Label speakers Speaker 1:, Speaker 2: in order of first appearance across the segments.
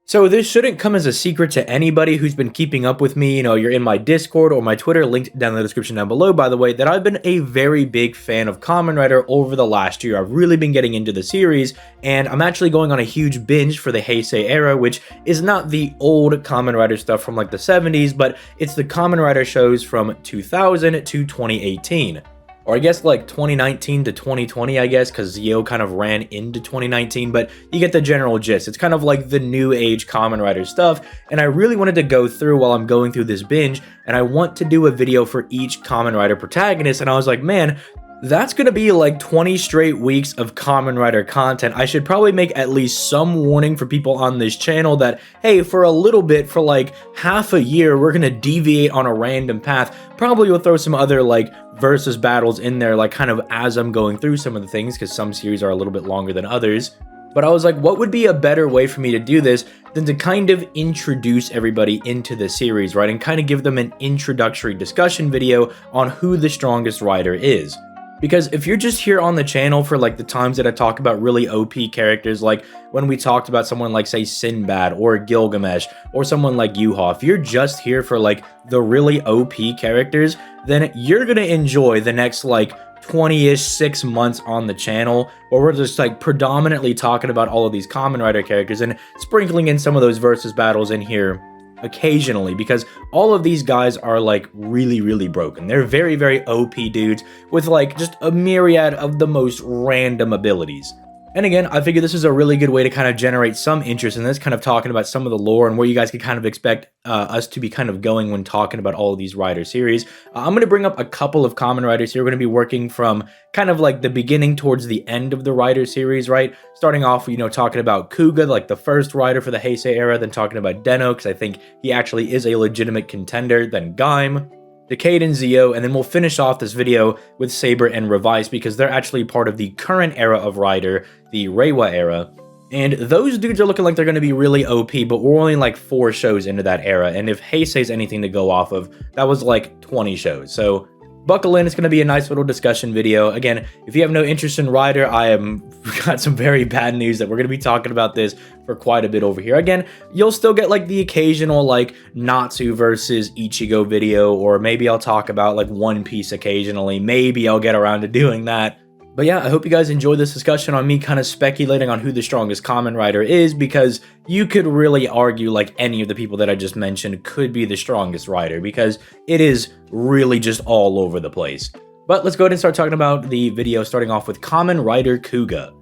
Speaker 1: So this shouldn't come as a secret to anybody who's been keeping up with me. You're in my Discord or my Twitter, linked down in the description down below, by the way, that I've been a very big fan of Kamen Rider over the last year. I've really been getting into the series, and I'm actually going on a huge binge for the Heisei era, which is not the old Kamen Rider stuff from like the 70s, but it's the Kamen Rider shows from 2000 to 2018. Or I guess like 2019 to 2020, I guess, because Zeo kind of ran into 2019, but you get the general gist. It's kind of like the new age Kamen Rider stuff, and I really wanted to go through while I'm going through this binge, and I want to do a video for each Kamen Rider protagonist, and I was like, man, that's gonna be like 20 straight weeks of Kamen Rider content. I should probably make at least some warning for people on this channel that, hey, for a little bit, for like half a year, we're gonna deviate on a random path. Probably we'll throw some other like versus battles in there, like kind of as I'm going through some of the things, because some series are a little bit longer than others. But I was like, what would be a better way for me to do this than to kind of introduce everybody into the series, right? And kind of give them an introductory discussion video on who the strongest rider is. Because if you're just here on the channel for like the times that I talk about really OP characters, like when we talked about someone like say Sinbad or Gilgamesh or someone like Yuha, if you're just here for like the really OP characters, then you're gonna enjoy the next like 20-ish 6 months on the channel, where we're just like predominantly talking about all of these Kamen Rider characters and sprinkling in some of those versus battles in here occasionally, because all of these guys are like really broken. They're very OP dudes with like just a myriad of the most random abilities. And again, I figure this is a really good way to kind of generate some interest in this, kind of talking about some of the lore and where you guys could kind of expect us to be kind of going when talking about all of these Rider series. I'm going to bring up a couple of Kamen Riders here. We're going to be working from kind of like the beginning towards the end of the Rider series, right? Starting off, talking about Koga, like the first Rider for the Heisei era, then talking about Deno, because I think he actually is a legitimate contender, then Gaim, Decay and Zeo, and then we'll finish off this video with Saber and Revice, because they're actually part of the current era of Rider, the Reiwa era. And those dudes are looking like they're going to be really OP, but we're only like 4 shows into that era, and if Heisei's anything to go off of, that was like 20 shows. So buckle in, it's going to be a nice little discussion video. Again, if you have no interest in Rider, got some very bad news that we're going to be talking about this for quite a bit over here. Again, you'll still get like the occasional like Natsu versus Ichigo video, or maybe I'll talk about like One Piece occasionally. Maybe I'll get around to doing that. But yeah, I hope you guys enjoyed this discussion on me kind of speculating on who the strongest Kamen Rider is, because you could really argue like any of the people that I just mentioned could be the strongest Rider, because it is really just all over the place. But let's go ahead and start talking about the video, starting off with Kamen Rider Koga.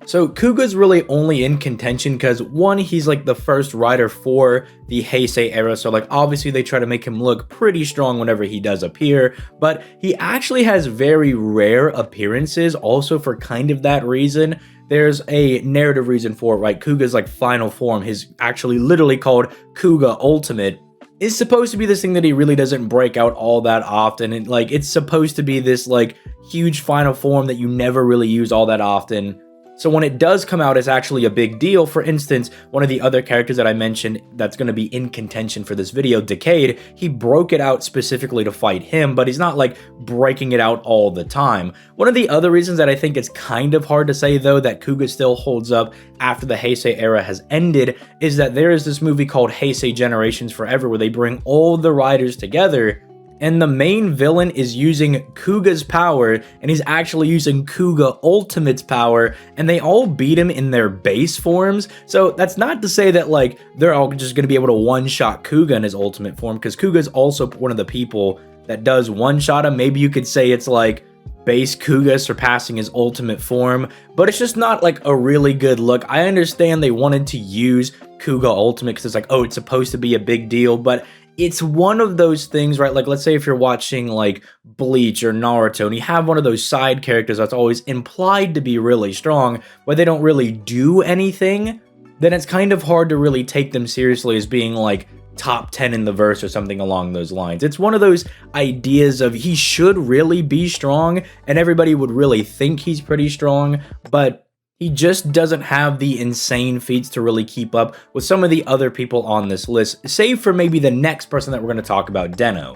Speaker 1: So Koga's really only in contention because, one, he's like the first Rider for the Heisei era, so like obviously they try to make him look pretty strong whenever he does appear, but he actually has very rare appearances also for kind of that reason. There's a narrative reason for it, right? Koga's like final form, his actually literally called Koga Ultimate, is supposed to be this thing that he really doesn't break out all that often, and like it's supposed to be this like huge final form that you never really use all that often. So when it does come out, it's actually a big deal. For instance, one of the other characters that I mentioned that's going to be in contention for this video, Decay, he broke it out specifically to fight him, but he's not like breaking it out all the time. One of the other reasons that I think it's kind of hard to say though that Koga still holds up after the Heisei era has ended is that there is this movie called Heisei Generations Forever, where they bring all the riders together, and the main villain is using Koga's power, and he's actually using Koga Ultimate's power, and they all beat him in their base forms. So that's not to say that like they're all just going to be able to one-shot Koga in his ultimate form, because Koga's also one of the people that does one-shot him. Maybe you could say it's like base Koga surpassing his ultimate form, but it's just not like a really good look. I understand they wanted to use Koga Ultimate because it's like, oh, it's supposed to be a big deal, but it's one of those things, right? Like, let's say if you're watching like Bleach or Naruto and you have one of those side characters that's always implied to be really strong, but they don't really do anything, then it's kind of hard to really take them seriously as being like top 10 in the verse or something along those lines. It's one of those ideas of he should really be strong and everybody would really think he's pretty strong, but he just doesn't have the insane feats to really keep up with some of the other people on this list, save for maybe the next person that we're going to talk about, Deno.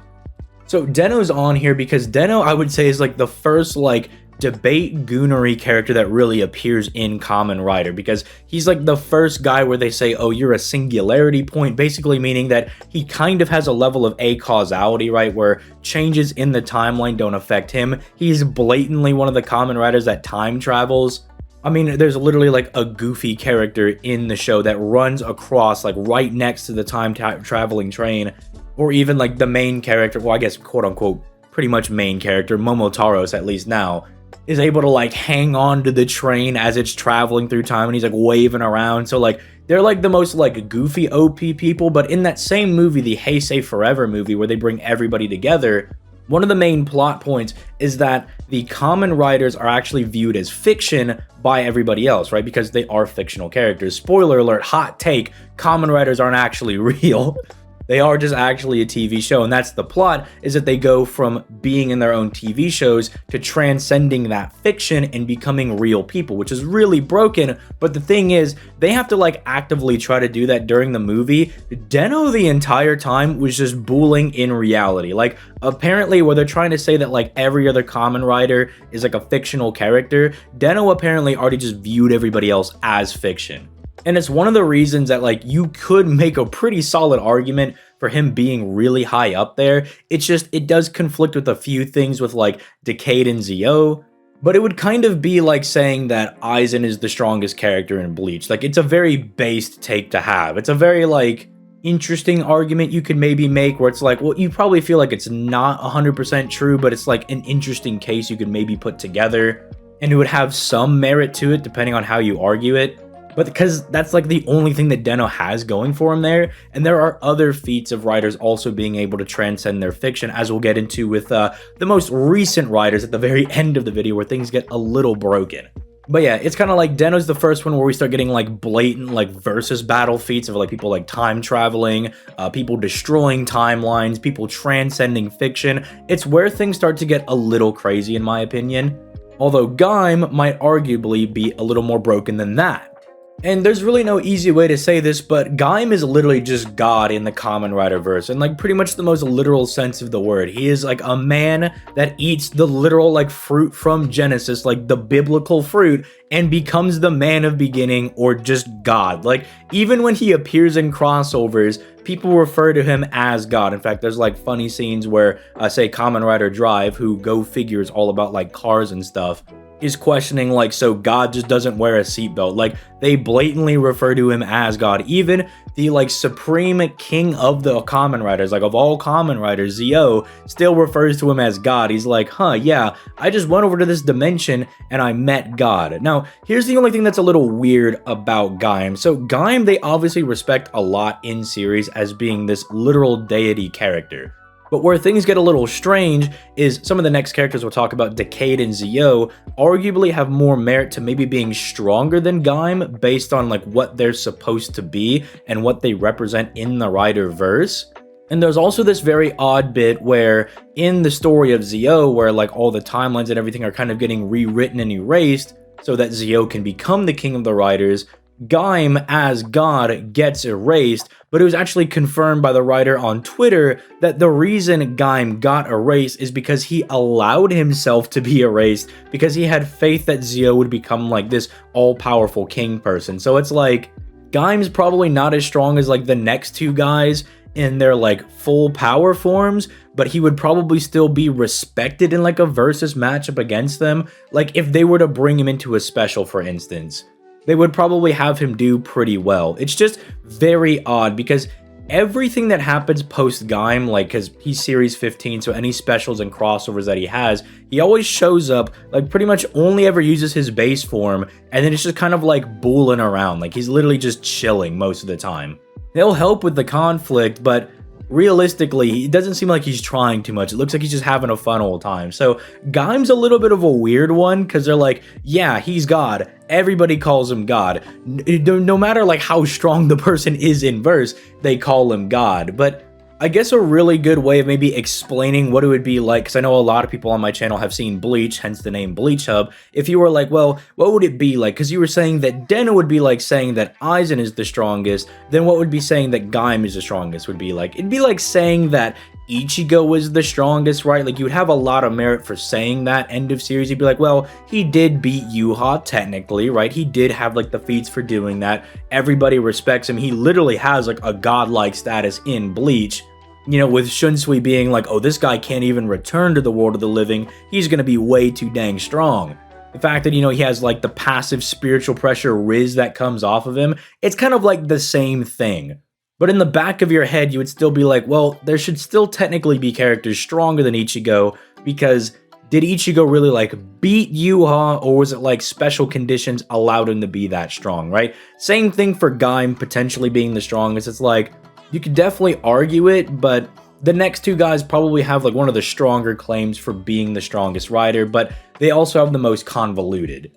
Speaker 1: So Deno's on here because Deno, I would say, is like the first like debate goonery character that really appears in Kamen Rider, because he's like the first guy where they say, oh, you're a singularity point, basically meaning that he kind of has a level of acausality, right, where changes in the timeline don't affect him. He's blatantly one of the Kamen Riders that time travels. I mean, there's literally like a goofy character in the show that runs across like right next to the time traveling train, or even like the main character, well, I guess quote unquote pretty much main character, Momotaros at least now, is able to like hang on to the train as it's traveling through time, and he's like waving around. So like they're like the most like goofy OP people. But in that same movie, the Heisei Forever movie, where they bring everybody together, one of the main plot points is that the Kamen Riders are actually viewed as fiction by everybody else, right? Because they are fictional characters. Spoiler alert, hot take, Kamen Riders aren't actually real. They are just actually a TV show, and that's the plot, is that they go from being in their own TV shows to transcending that fiction and becoming real people, which is really broken. But the thing is, they have to like actively try to do that during the movie. Deno the entire time was just bullying in reality. Like apparently where they're trying to say that like every other Kamen Rider is like a fictional character, Deno apparently already just viewed everybody else as fiction. And it's one of the reasons that like you could make a pretty solid argument for him being really high up there. It's just, it does conflict with a few things with like Decay and Zeo, but it would kind of be like saying that Aizen is the strongest character in Bleach. Like it's a very based take to have. It's a very like interesting argument you could maybe make, where it's like, well, you probably feel like it's not 100% true, but it's like an interesting case you could maybe put together, and it would have some merit to it depending on how you argue it. But because that's like the only thing that Deno has going for him there, and there are other feats of writers also being able to transcend their fiction, as we'll get into with the most recent writers at the very end of the video, where things get a little broken. But yeah, it's kind of like Deno's the first one where we start getting like blatant like versus battle feats of like people like time traveling, people destroying timelines, people transcending fiction. It's where things start to get a little crazy in my opinion, although Gaim might arguably be a little more broken than that. And there's really no easy way to say this, but Gaim is literally just God in the Kamen Rider verse, in like pretty much the most literal sense of the word. He is like a man that eats the literal like fruit from Genesis, like the biblical fruit, and becomes the man of beginning, or just God. Like even when he appears in crossovers, people refer to him as God. In fact, there's like funny scenes where say Kamen Rider Drive, who go figure is all about like cars and stuff, is questioning like, so God just doesn't wear a seatbelt. Like they blatantly refer to him as God. Even the like supreme king of the Kamen Riders, like of all Kamen Riders, Zeo, still refers to him as God. He's like, huh, yeah, I just went over to this dimension and I met God. Now, here's the only thing that's a little weird about Gaim. So Gaim, they obviously respect a lot in series as being this literal deity character. But where things get a little strange is some of the next characters we'll talk about, Decay and Zeo, arguably have more merit to maybe being stronger than Gaim based on like what they're supposed to be and what they represent in the Rider verse. And there's also this very odd bit where in the story of Zeo, where like all the timelines and everything are kind of getting rewritten and erased so that Zeo can become the king of the Riders, Gaim as God gets erased, but it was actually confirmed by the writer on Twitter that the reason Gaim got erased is because he allowed himself to be erased because he had faith that Zeo would become like this all-powerful king person. So it's like Gaim's probably not as strong as like the next two guys in their like full power forms, but he would probably still be respected in like a versus matchup against them. Like if they were to bring him into a special, for instance, they would probably have him do pretty well. It's just very odd because everything that happens post Gaim, like, because he's series 15, so any specials and crossovers that he has, he always shows up, like, pretty much only ever uses his base form, and then it's just kind of like bulling around. Like, he's literally just chilling most of the time. He'll help with the conflict, but realistically, it doesn't seem like he's trying too much. It looks like he's just having a fun old time. So Gaim's a little bit of a weird one because they're like, yeah, he's God. Everybody calls him God. No matter like how strong the person is in verse, they call him God. But I guess a really good way of maybe explaining what it would be like, because I know a lot of people on my channel have seen Bleach, hence the name Bleach Hub. If you were like, well, what would it be like? Because you were saying that Deno would be like saying that Aizen is the strongest, then what would be saying that Gaim is the strongest would be like? It'd be like saying that Ichigo was the strongest, right? Like, you would have a lot of merit for saying that end of series. You'd be like, well, he did beat Yuha technically, right? He did have like the feats for doing that. Everybody respects him. He literally has like a godlike status in Bleach. You know, with Shunsui being like, oh, this guy can't even return to the world of the living. He's gonna be way too dang strong. The fact that, you know, he has like the passive spiritual pressure Riz that comes off of him, it's kind of like the same thing. But in the back of your head, you would still be like, well, there should still technically be characters stronger than Ichigo, because did Ichigo really like beat Yuha, or was it like special conditions allowed him to be that strong, right? Same thing for Gaim potentially being the strongest. It's like, you could definitely argue it, but the next two guys probably have like one of the stronger claims for being the strongest rider, but they also have the most convoluted.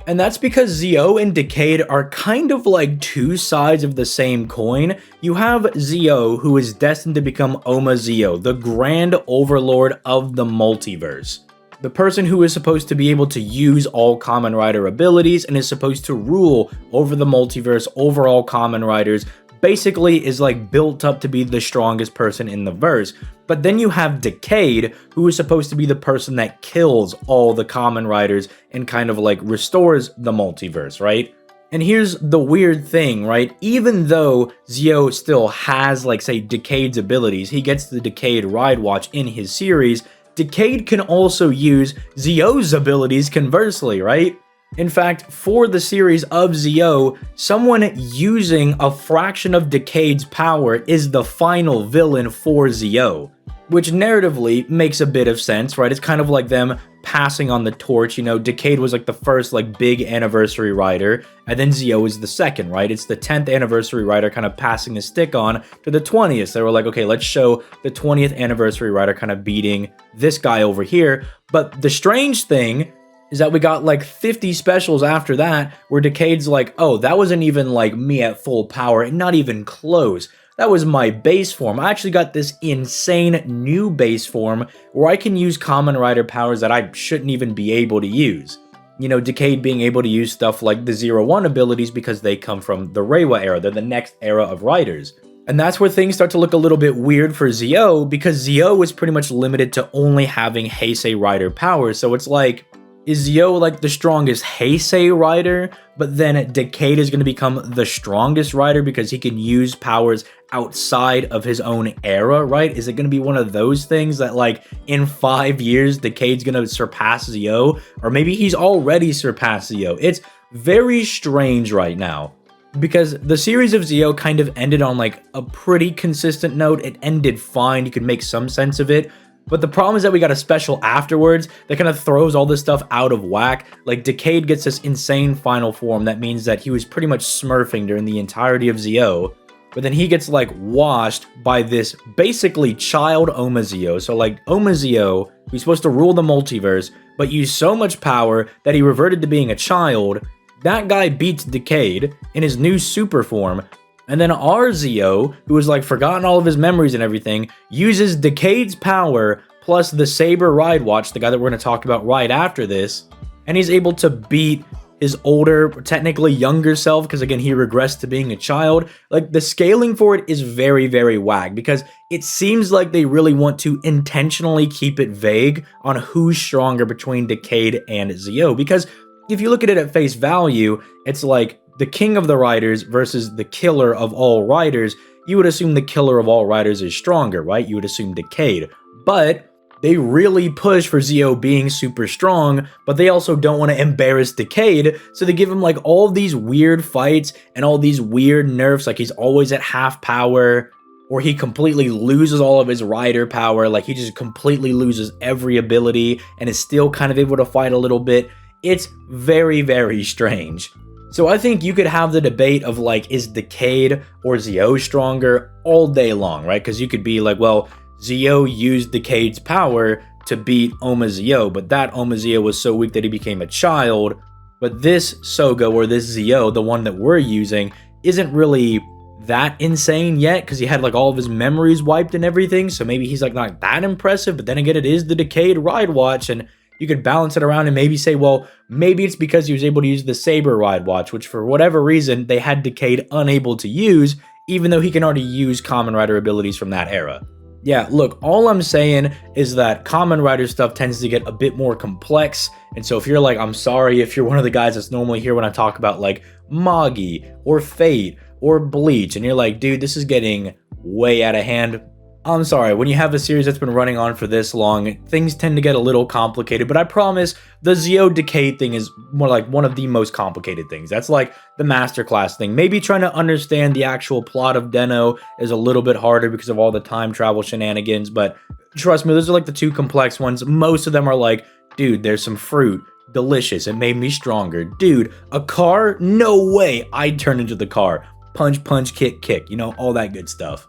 Speaker 1: And that's because Zeo and Decay are kind of like two sides of the same coin. You have Zeo, who is destined to become Oma Zeo, the grand overlord of the multiverse. The person who is supposed to be able to use all Kamen Rider abilities and is supposed to rule over the multiverse, over all Kamen Riders, basically is like built up to be the strongest person in the verse. But then you have Decay, who is supposed to be the person that kills all the Kamen Riders and kind of like restores the multiverse, right? And here's the weird thing, right? Even though Zeo still has, like, say, Decay's abilities, he gets the Decayed Ride Watch in his series, Decay can also use Zeo's abilities conversely, right? In fact, for the series of Zeo, someone using a fraction of Decay's power is the final villain for Zeo, which narratively makes a bit of sense, right? It's kind of like them passing on the torch. You know, Decay was like the first like big anniversary rider, and then Zeo is the second, right? It's the 10th anniversary rider kind of passing the stick on to the 20th. They were like, okay, let's show the 20th anniversary rider kind of beating this guy over here. But the strange thing is that we got like 50 specials after that where Decay's like, oh, that wasn't even like me at full power, and not even close. That was my base form. I actually got this insane new base form where I can use Kamen Rider powers that I shouldn't even be able to use. You know, Decay being able to use stuff like the 0-1 abilities because they come from the Reiwa era. They're the next era of riders. And that's where things start to look a little bit weird for Zeo, because Zeo is pretty much limited to only having Heisei rider powers. So it's like, is Zeo like the strongest Heisei rider, but then Decay is going to become the strongest rider because he can use powers outside of his own era, right? Is it going to be one of those things that like in 5 years Decay's going to surpass Zeo, or maybe he's already surpassed Zeo? It's very strange right now, because the series of Zeo kind of ended on like a pretty consistent note. It ended fine, you could make some sense of it. But the problem is that we got a special afterwards that kind of throws all this stuff out of whack. Like, Decay gets this insane final form that means that he was pretty much smurfing during the entirety of Zeo. But then he gets, like, washed by this basically child Oma Zeo. So, like, Oma Zeo, who's supposed to rule the multiverse, but used so much power that he reverted to being a child. That guy beats Decay in his new super form. And then our Zeo, who has like forgotten all of his memories and everything, uses Decay's power plus the Saber Ride Watch, the guy that we're going to talk about right after this, and he's able to beat his older, technically younger self, because again, he regressed to being a child. Like, the scaling for it is very, very whack, because it seems like they really want to intentionally keep it vague on who's stronger between Decay and Zeo, because if you look at it at face value, it's like the king of the riders versus the killer of all riders. You would assume the killer of all riders is stronger, right? You would assume Decay. But they really push for Zeo being super strong, but they also don't want to embarrass Decay, so they give him like all these weird fights and all these weird nerfs, like he's always at half power, or he completely loses all of his rider power, like he just completely loses every ability and is still kind of able to fight a little bit. It's very, very strange. So I think you could have the debate of like, is Decay or Zeo stronger all day long, right? Because you could be like, well, Zeo used Decay's power to beat Oma Zeo, but that Oma Zeo was so weak that he became a child. But this Soga, or this Zeo, the one that we're using, isn't really that insane yet, because he had like all of his memories wiped and everything, so maybe he's like not that impressive. But then again, it is the Decayed Ride Watch, and you could balance it around and maybe say, well, maybe it's because he was able to use the Saber Ride Watch, which for whatever reason, they had Decay unable to use, even though he can already use Kamen Rider abilities from that era. Yeah, look, all I'm saying is that Kamen Rider stuff tends to get a bit more complex. And so if you're like, I'm sorry if you're one of the guys that's normally here when I talk about like Magi or Fate or Bleach, and you're like, dude, this is getting way out of hand. I'm sorry, when you have a series that's been running on for this long, things tend to get a little complicated, but I promise the Zeo Decay thing is more like one of the most complicated things. That's like the masterclass thing. Maybe trying to understand the actual plot of Deno is a little bit harder because of all the time travel shenanigans, but trust me, those are like the two complex ones. Most of them are like, dude, there's some fruit. Delicious. It made me stronger. Dude, a car? No way. I'd turn into the car. Punch, punch, kick, kick. You know, all that good stuff.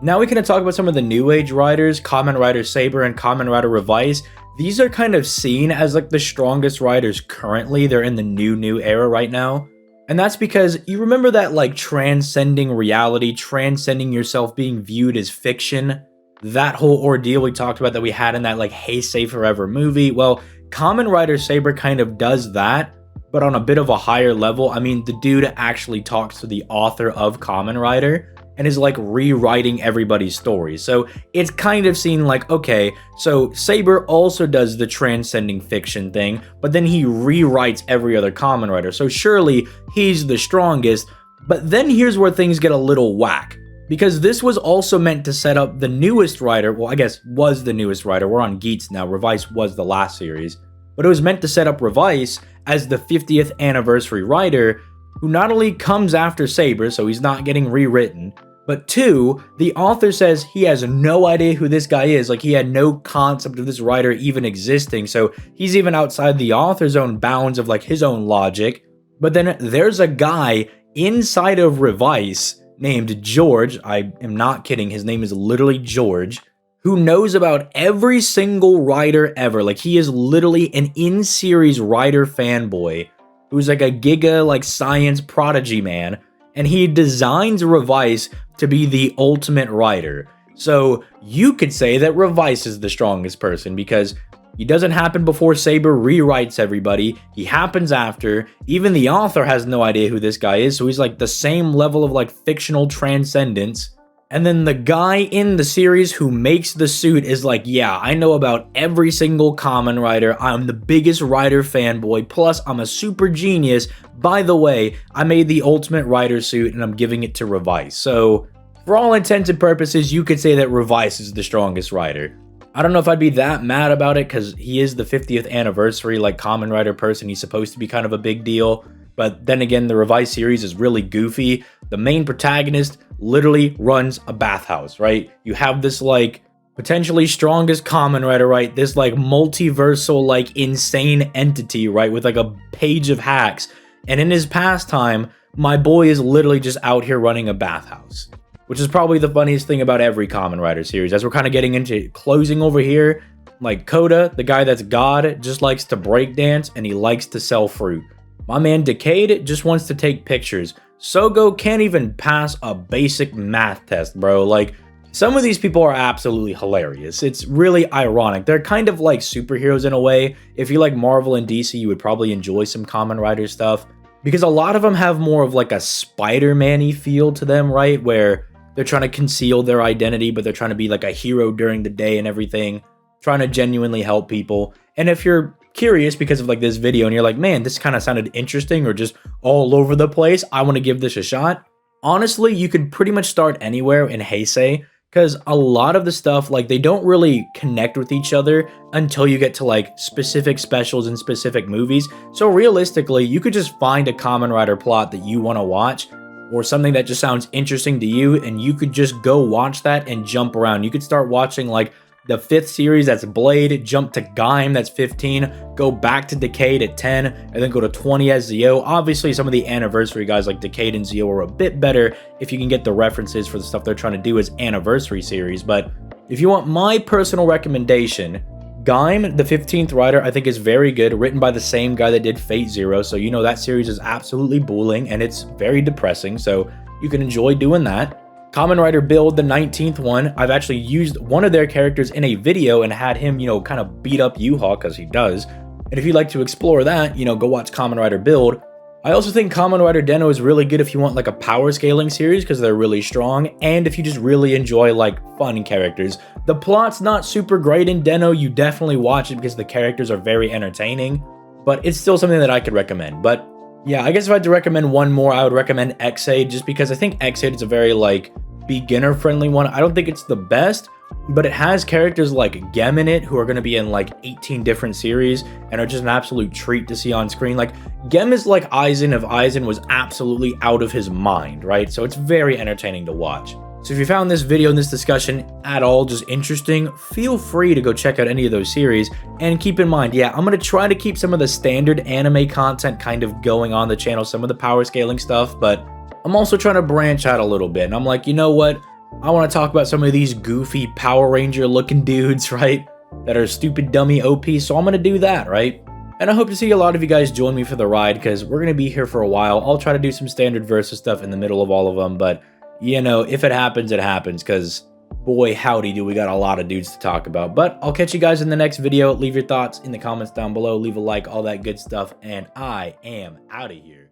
Speaker 1: Now we can talk about some of the new age riders, Kamen Rider Saber and Kamen Rider Revice. These are kind of seen as like the strongest riders currently. They're in the new era right now. And that's because you remember that like transcending reality, transcending yourself being viewed as fiction, that whole ordeal we talked about that we had in that like Heisei Forever movie. Well, Kamen Rider Saber kind of does that, but on a bit of a higher level. I mean, the dude actually talks to the author of Kamen Rider and is like rewriting everybody's story. So it's kind of seen like, okay, so Saber also does the transcending fiction thing, but then he rewrites every other Kamen Rider. So surely he's the strongest. But then here's where things get a little whack, because this was also meant to set up the newest rider. Well, I guess was the newest rider. We're on Geats now. Revice was the last series, but it was meant to set up Revice as the 50th anniversary rider, who not only comes after Saber, so he's not getting rewritten, but two, the author says he has no idea who this guy is. Like, he had no concept of this writer even existing. So he's even outside the author's own bounds of like his own logic. But then there's a guy inside of Revice named George. I am not kidding. His name is literally George, who knows about every single writer ever. Like, he is literally an in-series writer fanboy who's like a giga like science prodigy man. And he designs Revice to be the ultimate writer. So you could say that Revice is the strongest person because he doesn't happen before Saber rewrites everybody. He happens after. Even the author has no idea who this guy is. So he's like the same level of like fictional transcendence. And then the guy in the series who makes the suit is like, yeah, I know about every single Kamen Rider. I'm the biggest Rider fanboy. Plus, I'm a super genius. By the way, I made the ultimate Rider suit and I'm giving it to Revice. So, for all intents and purposes, you could say that Revice is the strongest Rider. I don't know if I'd be that mad about it because he is the 50th anniversary, like Kamen Rider person. He's supposed to be kind of a big deal. But then again, the Revice series is really goofy. The main protagonist literally runs a bathhouse, right? You have this like potentially strongest Kamen Rider, right? This like multiversal like insane entity, right? With like a page of hacks. And in his pastime, my boy is literally just out here running a bathhouse, which is probably the funniest thing about every Kamen Rider series. As we're kind of getting into closing over here, like Koga, the guy that's God, just likes to break dance and he likes to sell fruit. My man Decayed just wants to take pictures. Sogo can't even pass a basic math test, bro. Like, some of these people are absolutely hilarious. It's really ironic. They're kind of like superheroes in a way. If you like Marvel and DC, you would probably enjoy some Kamen Rider stuff, because a lot of them have more of like a Spider-Man-y feel to them, right? Where they're trying to conceal their identity, but they're trying to be like a hero during the day and everything, trying to genuinely help people. And if you're curious because of like this video and you're like, man, this kind of sounded interesting or just all over the place, I want to give this a shot. Honestly, you could pretty much start anywhere in Heisei, because a lot of the stuff, like, they don't really connect with each other until you get to like specific specials and specific movies. So realistically, you could just find a Kamen Rider plot that you want to watch, or something that just sounds interesting to you, and you could just go watch that and jump around. You could start watching like the 5th series, that's Blade, jump to Gaim, that's 15, go back to Decade at 10, and then go to 20 as Zeo. Obviously, some of the anniversary guys like Decade and Zeo are a bit better if you can get the references for the stuff they're trying to do as anniversary series. But if you want my personal recommendation, Gaim, the 15th Rider, I think is very good, written by the same guy that did Fate Zero, so you know that series is absolutely bullying, and it's very depressing, so you can enjoy doing that. Kamen Rider Build, the 19th one, I've actually used one of their characters in a video and had him, you know, kind of beat up U-Haul, because he does. And if you'd like to explore that, you know, go watch Kamen Rider Build. I also think Kamen Rider Deno is really good if you want like a power scaling series because they're really strong, and if you just really enjoy like fun characters. The plot's not super great in Deno, you definitely watch it because the characters are very entertaining, but it's still something that I could recommend. But yeah, I guess if I had to recommend one more, I would recommend X-Aid, just because I think X-Aid is a very like beginner friendly one. I don't think it's the best, but it has characters like Gaim in it who are going to be in like 18 different series and are just an absolute treat to see on screen. Like Gaim is like Aizen if Aizen was absolutely out of his mind, right? So it's very entertaining to watch. So if you found this video and this discussion at all just interesting, feel free to go check out any of those series. And keep in mind, yeah, I'm going to try to keep some of the standard anime content kind of going on the channel, some of the power scaling stuff, but I'm also trying to branch out a little bit. And I'm like, you know what? I want to talk about some of these goofy Power Ranger looking dudes, right? That are stupid dummy OP, so I'm going to do that, right? And I hope to see a lot of you guys join me for the ride, because we're going to be here for a while. I'll try to do some standard versus stuff in the middle of all of them, but you know, if it happens, it happens, because boy howdy do we got a lot of dudes to talk about. But I'll catch you guys in the next video. Leave your thoughts in the comments down below, leave a like, all that good stuff, and I am out of here.